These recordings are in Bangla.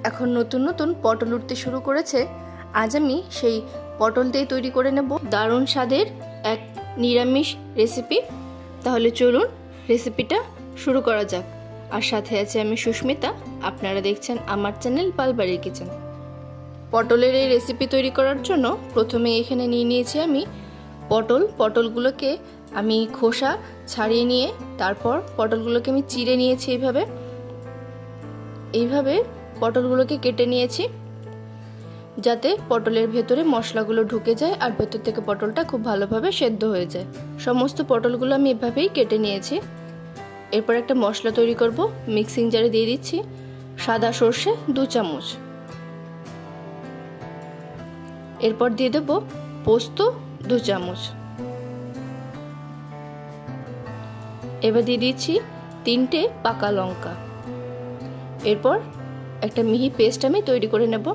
এখন নতুন নতুন পটল উঠতে শুরু করেছে। আজ আমি সেই পটল দিয়ে তৈরি করে নেব দারুণ স্বাদের এক নিরামিষ রেসিপি। তাহলে চলুন রেসিপিটা শুরু করা যাক। আর সাথে আছে আমি সুস্মিতা, আপনারা দেখছেন আমার চ্যানেল পালবাড়ির কিচেন। পটলের এই রেসিপি তৈরি করার জন্য প্রথমে এখানে নিয়ে নিয়েছি আমি পটলগুলোকে আমি খোসা ছাড়িয়ে নিয়ে তারপর পটলগুলোকে আমি চিড়ে নিয়েছি। এইভাবে পটলগুলোকে কেটে নিয়েছি যাতে পটলের ভেতরে মশলাগুলো ঢুকে যায় আর ভেতর থেকে পটলটা খুব ভালোভাবে সেদ্ধ হয়ে যায়। সমস্ত পটলগুলো আমি এভাবেই কেটে নিয়েছি। এরপর একটা মশলা তৈরি করব। মিক্সিং জারে দিয়ে দিচ্ছি সাদা সর্ষে 2 চামচ, এরপর দিয়ে দেব পোস্ত 2 চামচ, এবার দিয়ে দিচ্ছি 3টে পাকা লঙ্কা। এরপর একটা মিহি পেস্ট আমি তৈরি করে নেব।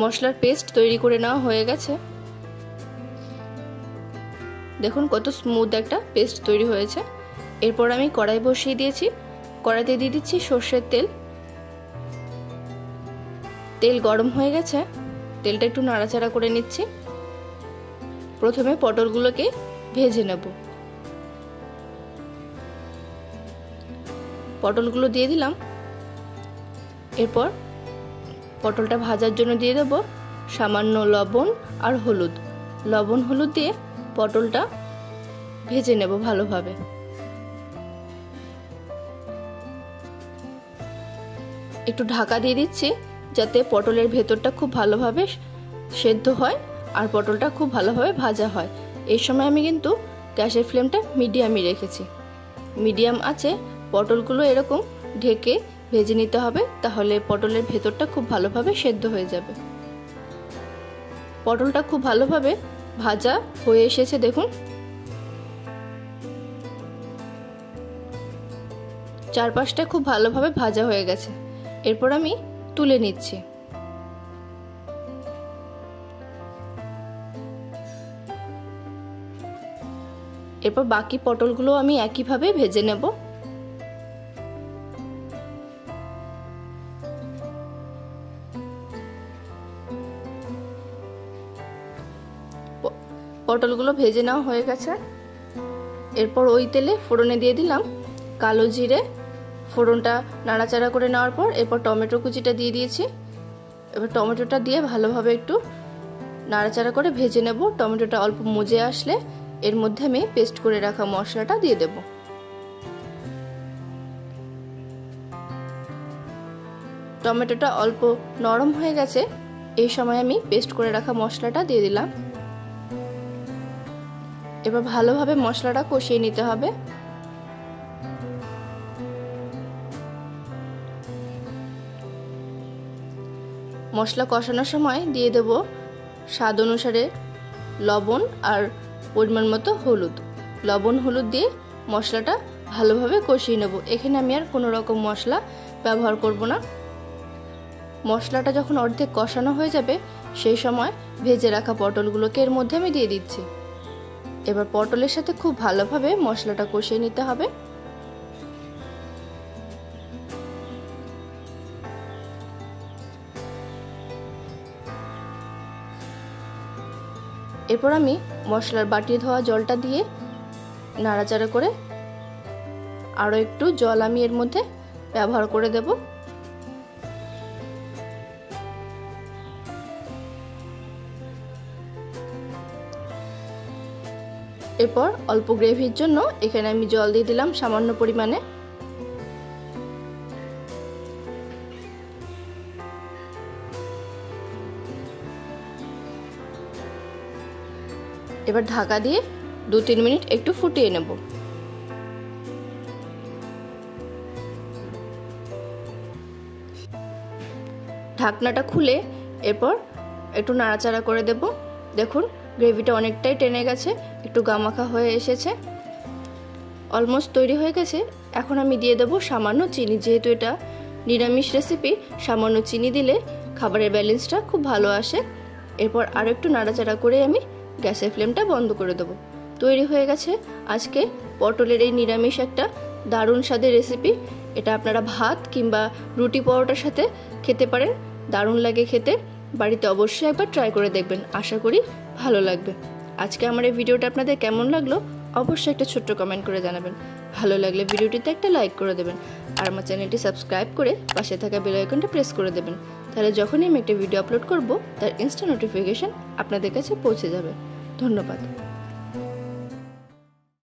মশলার পেস্ট তৈরি করে নেওয়া হয়ে গেছে। দেখুন কত স্মুথ একটা পেস্ট তৈরি হয়েছে। এরপর আমি কড়াই বসিয়ে দিয়েছি। কড়াইতে দিয়ে দিচ্ছি সর্ষের তেল। তেল গরম হয়ে গেছে, তেলটা একটু নাড়াচাড়া করে নিচ্ছি। প্রথমে পটলগুলোকে ভেজে নেব। পটলগুলো দিয়ে দিলাম। এরপর পটলটা ভাজার জন্য দিয়ে দেব সামান্য লবণ আর হলুদ। লবণ হলুদ দিয়ে পটলটা ভেজে নেব ভালোভাবে। একটু ঢাকা দিয়ে দিচ্ছি যাতে পটলের ভেতরটা খুব ভালোভাবে সেদ্ধ হয় আর পটলটা খুব ভালোভাবে ভাজা হয়। এই সময় আমি কিন্তু গ্যাসের ফ্লেমটা মিডিয়ামই রেখেছি। মিডিয়াম আছে পটলগুলো এরকম ঢেকে ভেজে নিতে হবে, তাহলে পটলের ভেতরটা খুব ভালোভাবে সেদ্ধ হয়ে যাবে। পটলটা খুব ভালোভাবে ভাজা হয়ে এসেছে, দেখুন চারপাশটা খুব ভালোভাবে ভাজা হয়ে গেছে। এরপর আমি তুলে নিচ্ছি। এরপর বাকি পটলগুলো আমি একইভাবে ভেজে নেব। পটলগুলো ভেজে নেওয়া হয়ে গেছে। এরপর ওই তেলে ফোড়নে দিয়ে দিলাম কালো জিরে। ফোড়নটা নাড়াচাড়া করে নেওয়ার পর এরপর টমেটো কুচিটা দিয়ে দিয়েছি। এবার টমেটোটা দিয়ে ভালোভাবে একটু নাড়াচাড়া করে ভেজে নেব। টমেটোটা অল্প মজে আসলে এর মধ্যে আমি পেস্ট করে রাখা মশলাটা দিয়ে দেব। টমেটোটা অল্প নরম হয়ে গেছে, এই সময় আমি পেস্ট করে রাখা মশলাটা দিয়ে দিলাম। এবার ভালোভাবে মশলাটা কষিয়ে নিতে হবে। মশলা কষানোর সময় দিয়ে দেব স্বাদ অনুসারে লবণ আর পরিমাণ মতো হলুদ। লবণ হলুদ দিয়ে মশলাটা ভালোভাবে কষিয়ে নেব। এখানে আমি আর কোনো রকম মশলা ব্যবহার করব না। মশলাটা যখন অর্ধেক কষানো হয়ে যাবে সেই সময় ভেজে রাখা পটলগুলোকে এর মধ্যে আমি দিয়ে দিচ্ছি। এবার পটলের সাথে খুব ভালোভাবে মশলাটা কষিয়ে নিতে হবে। এরপর আমি মশলার বাটি ধোয়া জলটা দিয়ে নাড়াচাড়া করে আরও একটু জল আমি এর মধ্যে ব্যবহার করে দেব। এরপর অল্প গ্রেভির জন্য এখানে আমি জল দিয়ে দিলাম সামান্য পরিমাণে। এবার ঢাকা দিয়ে 2-3 মিনিট একটু ফুটিয়ে নেব। ঢাকনাটা খুলে এরপর একটু নাড়াচাড়া করে দেব। দেখুন গ্রেভিটা অনেকটাই টেনে গেছে, একটু গামাখা হয়ে এসেছে, অলমোস্ট তৈরি হয়ে গেছে। এখন আমি দিয়ে দেব সামান্য চিনি। যেহেতু এটা নিরামিষ রেসিপি, সামান্য চিনি দিলে খাবারের ব্যালেন্সটা খুব ভালো আসে। এরপর আরও একটু নাড়াচাড়া করে আমি গ্যাসের ফ্লেমটা বন্ধ করে দেবো। তৈরি হয়ে গেছে আজকে পটলের এই নিরামিষ একটা দারুণ স্বাদের রেসিপি। এটা আপনারা ভাত কিংবা রুটি পরোটার সাথে খেতে পারেন, দারুণ লাগে খেতে। বাড়িতে অবশ্যই একবার ট্রাই করে দেখবেন, আশা করি ভালো লাগবে। আজকে আমার এই ভিডিওটা আপনাদের কেমন লাগলো অবশ্যই একটা ছোট্ট কমেন্ট করে জানাবেন। ভালো লাগলে ভিডিওটিতে একটা লাইক করে দেবেন, আর আমার চ্যানেলটি সাবস্ক্রাইব করে পাশে থাকা বেল আইকনটা প্রেস করে দেবেন। তাহলে যখনই আমি একটা ভিডিও আপলোড করব তার ইনস্ট্যান্ট নোটিফিকেশন আপনাদের কাছে পৌঁছে যাবে। ধন্যবাদ।